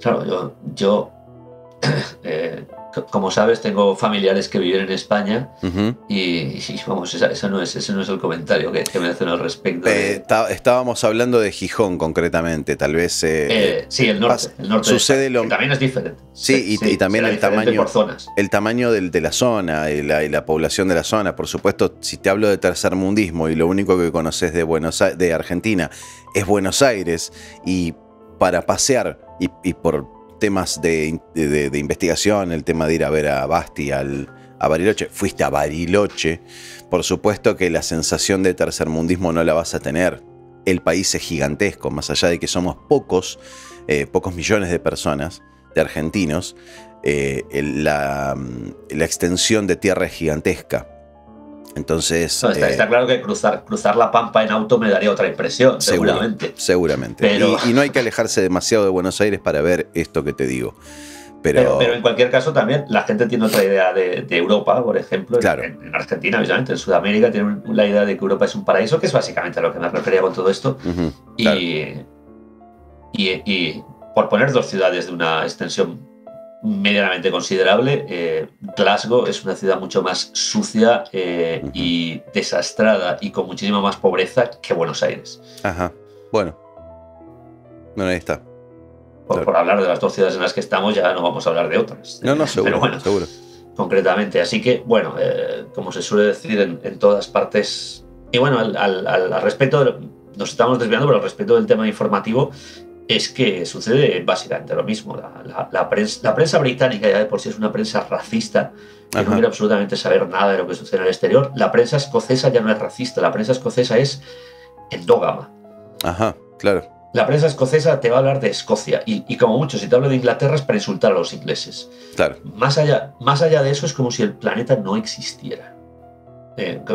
Speaker 1: Claro, yo como sabes, tengo familiares que viven en España y vamos, ese no es el comentario que me hacen al respecto.
Speaker 2: Estábamos hablando de Gijón concretamente, tal vez.
Speaker 1: Sí, el norte
Speaker 2: sucede
Speaker 1: que también es diferente.
Speaker 2: Sí, y también el tamaño de la zona y la población de la zona. Por supuesto, si te hablo de tercermundismo y lo único que conoces de Argentina es Buenos Aires, y para pasear y por temas de investigación, el tema de ir a ver a Basti, a Bariloche, fuiste a Bariloche, por supuesto que la sensación de tercermundismo no la vas a tener. El país es gigantesco, más allá de que somos pocos millones de personas, de argentinos, la extensión de tierra es gigantesca. Entonces,
Speaker 1: está claro que cruzar la Pampa en auto me daría otra impresión, seguramente.
Speaker 2: Pero y no hay que alejarse demasiado de Buenos Aires para ver esto que te digo. Pero
Speaker 1: en cualquier caso también la gente tiene otra idea de Europa, por ejemplo.
Speaker 2: Claro.
Speaker 1: En Argentina, obviamente, en Sudamérica tienen la idea de que Europa es un paraíso, que es básicamente a lo que me refería con todo esto.
Speaker 2: Claro.
Speaker 1: Y por poner dos ciudades de una extensión medianamente considerable, Glasgow es una ciudad mucho más sucia y desastrada y con muchísima más pobreza que Buenos Aires.
Speaker 2: Bueno, ahí está.
Speaker 1: Por hablar de las dos ciudades en las que estamos, ya no vamos a hablar de otras.
Speaker 2: No, seguro.
Speaker 1: Pero bueno,
Speaker 2: seguro.
Speaker 1: Concretamente. Así que, bueno, como se suele decir en todas partes. Y bueno, al respecto, nos estamos desviando, pero al respecto del tema informativo, es que sucede básicamente lo mismo. La prensa británica ya de por sí es una prensa racista, que no quiere absolutamente saber nada de lo que sucede en el exterior. La prensa escocesa ya no es racista, la prensa escocesa es endógama.
Speaker 2: Claro.
Speaker 1: La prensa escocesa te va a hablar de Escocia y como mucho, si te hablo de Inglaterra es para insultar a los ingleses.
Speaker 2: Claro.
Speaker 1: Más allá de eso es como si el planeta no existiera.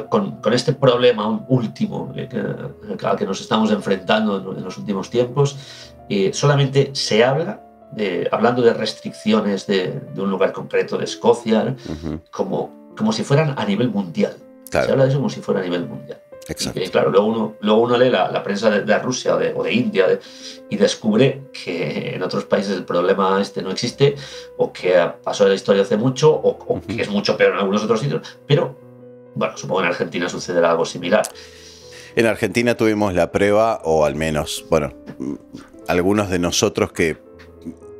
Speaker 1: Con este problema último al que nos estamos enfrentando en los últimos tiempos, solamente se habla, hablando de restricciones de un lugar concreto de Escocia, como si fueran a nivel mundial.
Speaker 2: Claro.
Speaker 1: Se habla de eso como si fuera a nivel mundial.
Speaker 2: Exacto.
Speaker 1: Y claro, luego uno lee la prensa de Rusia o de India y descubre que en otros países el problema no existe, o que pasó en la historia hace mucho, o que es mucho peor en algunos otros sitios. Pero, bueno, supongo que en Argentina sucederá algo similar.
Speaker 2: En Argentina tuvimos la prueba, o al menos, bueno, algunos de nosotros que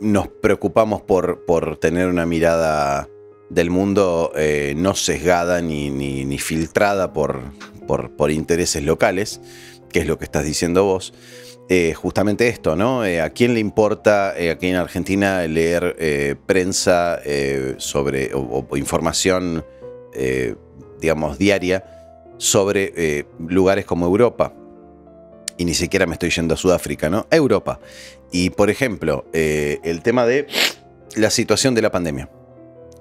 Speaker 2: nos preocupamos por tener una mirada del mundo no sesgada ni filtrada por intereses locales, que es lo que estás diciendo vos. Justamente esto, ¿no? ¿A quién le importa aquí en Argentina leer prensa sobre o información, digamos, diaria sobre lugares como Europa. Y ni siquiera me estoy yendo a Sudáfrica, ¿no? A Europa. Y, por ejemplo, el tema de la situación de la pandemia.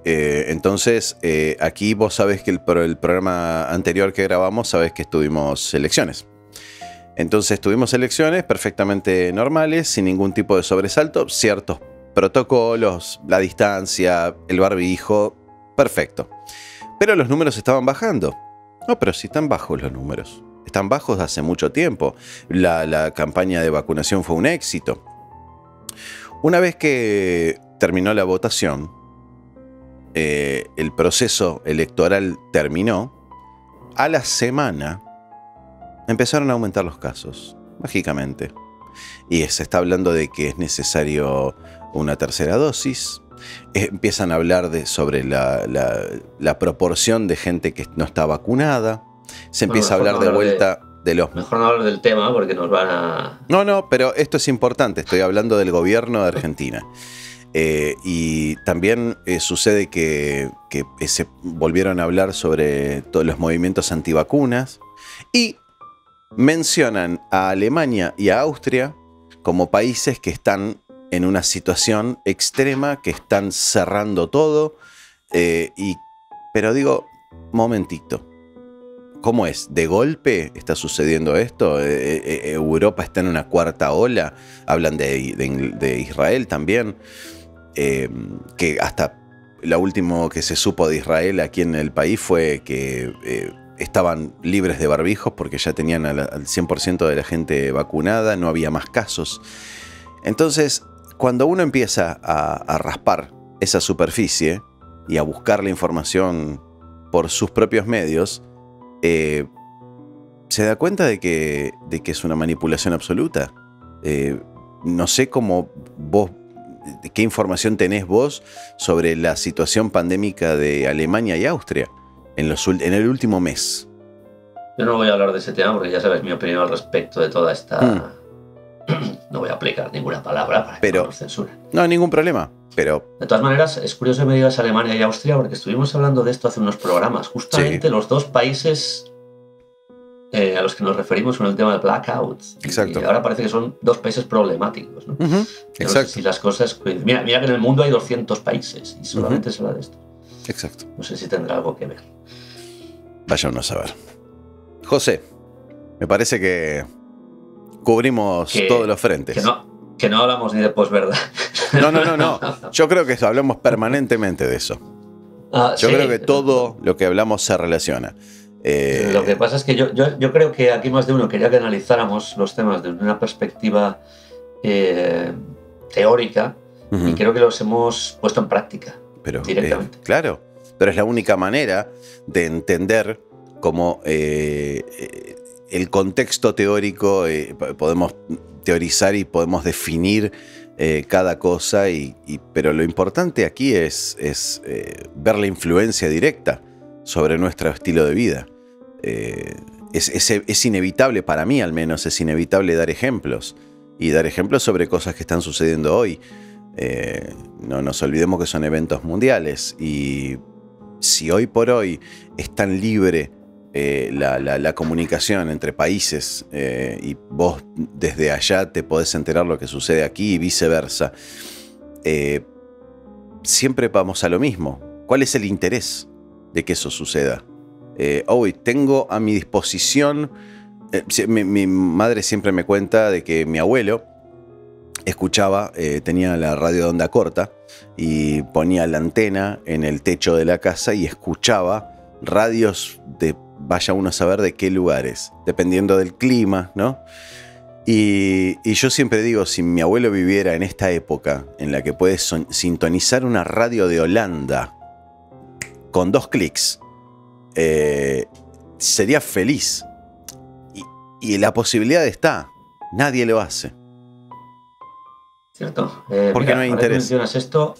Speaker 2: Entonces, aquí vos sabés que el programa anterior que grabamos, sabés que tuvimos elecciones. Entonces, tuvimos elecciones perfectamente normales, sin ningún tipo de sobresalto, ciertos protocolos, la distancia, el barbijo, perfecto. Pero los números estaban bajando. No, pero sí están bajos los números. Están bajos hace mucho tiempo. La campaña de vacunación fue un éxito. Una vez que terminó la votación, el proceso electoral terminó, a la semana empezaron a aumentar los casos, mágicamente. Y se está hablando de que es necesario una tercera dosis. Empiezan a hablar sobre la proporción de gente que no está vacunada. Se empieza a hablar de vuelta de los...
Speaker 1: Mejor no hablar del tema porque nos van a...
Speaker 2: No, pero esto es importante. Estoy hablando del gobierno de Argentina. Y también sucede que se volvieron a hablar sobre todos los movimientos antivacunas. Y mencionan a Alemania y a Austria como países que están en una situación extrema, que están cerrando todo. Pero digo, momentito. ¿Cómo es? ¿De golpe está sucediendo esto? ¿Europa está en una cuarta ola? Hablan de Israel también. Que hasta lo último que se supo de Israel aquí en el país fue que estaban libres de barbijos porque ya tenían al 100% de la gente vacunada, no había más casos. Entonces, cuando uno empieza a raspar esa superficie y a buscar la información por sus propios medios, se da cuenta de que es una manipulación absoluta. No sé cómo vos, qué información tenés vos sobre la situación pandémica de Alemania y Austria en el último mes.
Speaker 1: Yo no voy a hablar de ese tema porque ya sabes mi opinión al respecto de toda esta... No voy a aplicar ninguna palabra para que no nos censuren.
Speaker 2: No, ningún problema. Pero...
Speaker 1: De todas maneras, es curioso que me digas Alemania y Austria porque estuvimos hablando de esto hace unos programas. Justamente los dos países a los que nos referimos con el tema del blackout.
Speaker 2: Exacto.
Speaker 1: Y ahora parece que son dos países problemáticos, ¿no?
Speaker 2: Exacto.
Speaker 1: No sé si las cosas... Mira que en el mundo hay 200 países y solamente se habla de esto.
Speaker 2: Exacto.
Speaker 1: No sé si tendrá algo que ver.
Speaker 2: Vaya uno a saber. José, me parece que cubrimos todos los frentes.
Speaker 1: Que no hablamos ni de posverdad.
Speaker 2: No. Yo creo que hablamos permanentemente de eso. Yo creo que todo lo que hablamos se relaciona.
Speaker 1: Lo que pasa es que yo creo que aquí más de uno quería que analizáramos los temas desde una perspectiva teórica y creo que los hemos puesto en práctica directamente.
Speaker 2: Claro, pero es la única manera de entender cómo el contexto teórico podemos teorizar y podemos definir cada cosa, pero lo importante aquí es ver la influencia directa sobre nuestro estilo de vida. Es inevitable, para mí al menos, es inevitable dar ejemplos y dar ejemplos sobre cosas que están sucediendo hoy. No nos olvidemos que son eventos mundiales y si hoy por hoy es tan libre la comunicación entre países y vos desde allá te podés enterar lo que sucede aquí y viceversa, siempre vamos a lo mismo. ¿Cuál es el interés de que eso suceda? Hoy tengo a mi disposición, mi madre siempre me cuenta de que mi abuelo escuchaba, tenía la radio de onda corta y ponía la antena en el techo de la casa y escuchaba radios de vaya uno a saber de qué lugares, dependiendo del clima, ¿no? Y yo siempre digo, si mi abuelo viviera en esta época en la que puedes sintonizar una radio de Holanda con 2 clics, sería feliz. Y la posibilidad está, nadie lo hace.
Speaker 1: Cierto.
Speaker 2: Porque no hay interés.
Speaker 1: Mencionas esto,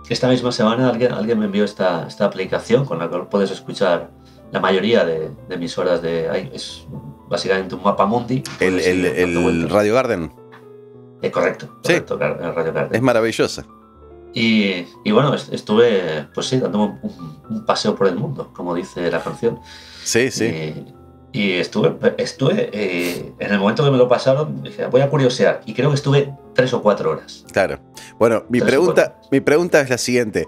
Speaker 1: esta misma semana alguien me envió esta aplicación con la cual puedes escuchar la mayoría de emisoras es básicamente un mapa mundi.
Speaker 2: El Radio Garden.
Speaker 1: Correcto,
Speaker 2: Sí.
Speaker 1: Radio Garden.
Speaker 2: Es maravillosa.
Speaker 1: Y bueno, estuve, pues sí, dándome un paseo por el mundo, como dice la canción.
Speaker 2: Sí, sí.
Speaker 1: Y estuve en el momento que me lo pasaron, dije, voy a curiosear. Y creo que estuve 3 o 4 horas.
Speaker 2: Claro. Bueno, mi pregunta es la siguiente.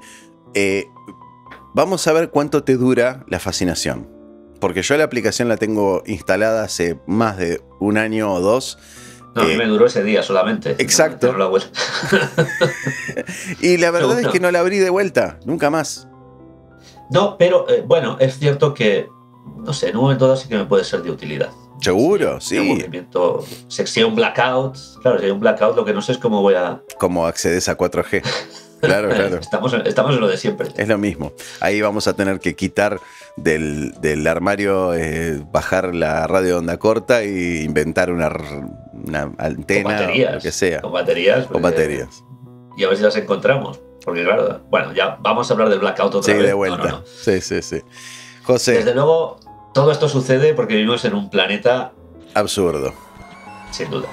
Speaker 2: Vamos a ver cuánto te dura la fascinación. Porque yo la aplicación la tengo instalada hace más de 1 año o 2.
Speaker 1: No, a mí me duró ese día solamente.
Speaker 2: Exacto.
Speaker 1: No la vuelta.
Speaker 2: Y la verdad es que no la abrí de vuelta, nunca más.
Speaker 1: No, pero bueno, es cierto que, no sé, en un momento dado sí que me puede ser de utilidad.
Speaker 2: Seguro, sí.
Speaker 1: Un movimiento, si hay un blackout, claro, si hay un blackout, lo que no sé es cómo voy a...
Speaker 2: ¿Cómo accedes a 4G? Claro, claro.
Speaker 1: Estamos en lo de siempre.
Speaker 2: Es lo mismo. Ahí vamos a tener que quitar del armario, bajar la radio de onda corta e inventar una antena,
Speaker 1: con baterías,
Speaker 2: o lo que sea.
Speaker 1: Con baterías.
Speaker 2: Con baterías.
Speaker 1: Y a ver si las encontramos. Porque claro, bueno, ya vamos a hablar del blackout otra vez.
Speaker 2: Sí, de vuelta.
Speaker 1: No.
Speaker 2: Sí, sí, sí. José.
Speaker 1: Desde luego, todo esto sucede porque vivimos en un planeta...
Speaker 2: absurdo.
Speaker 1: Sin duda.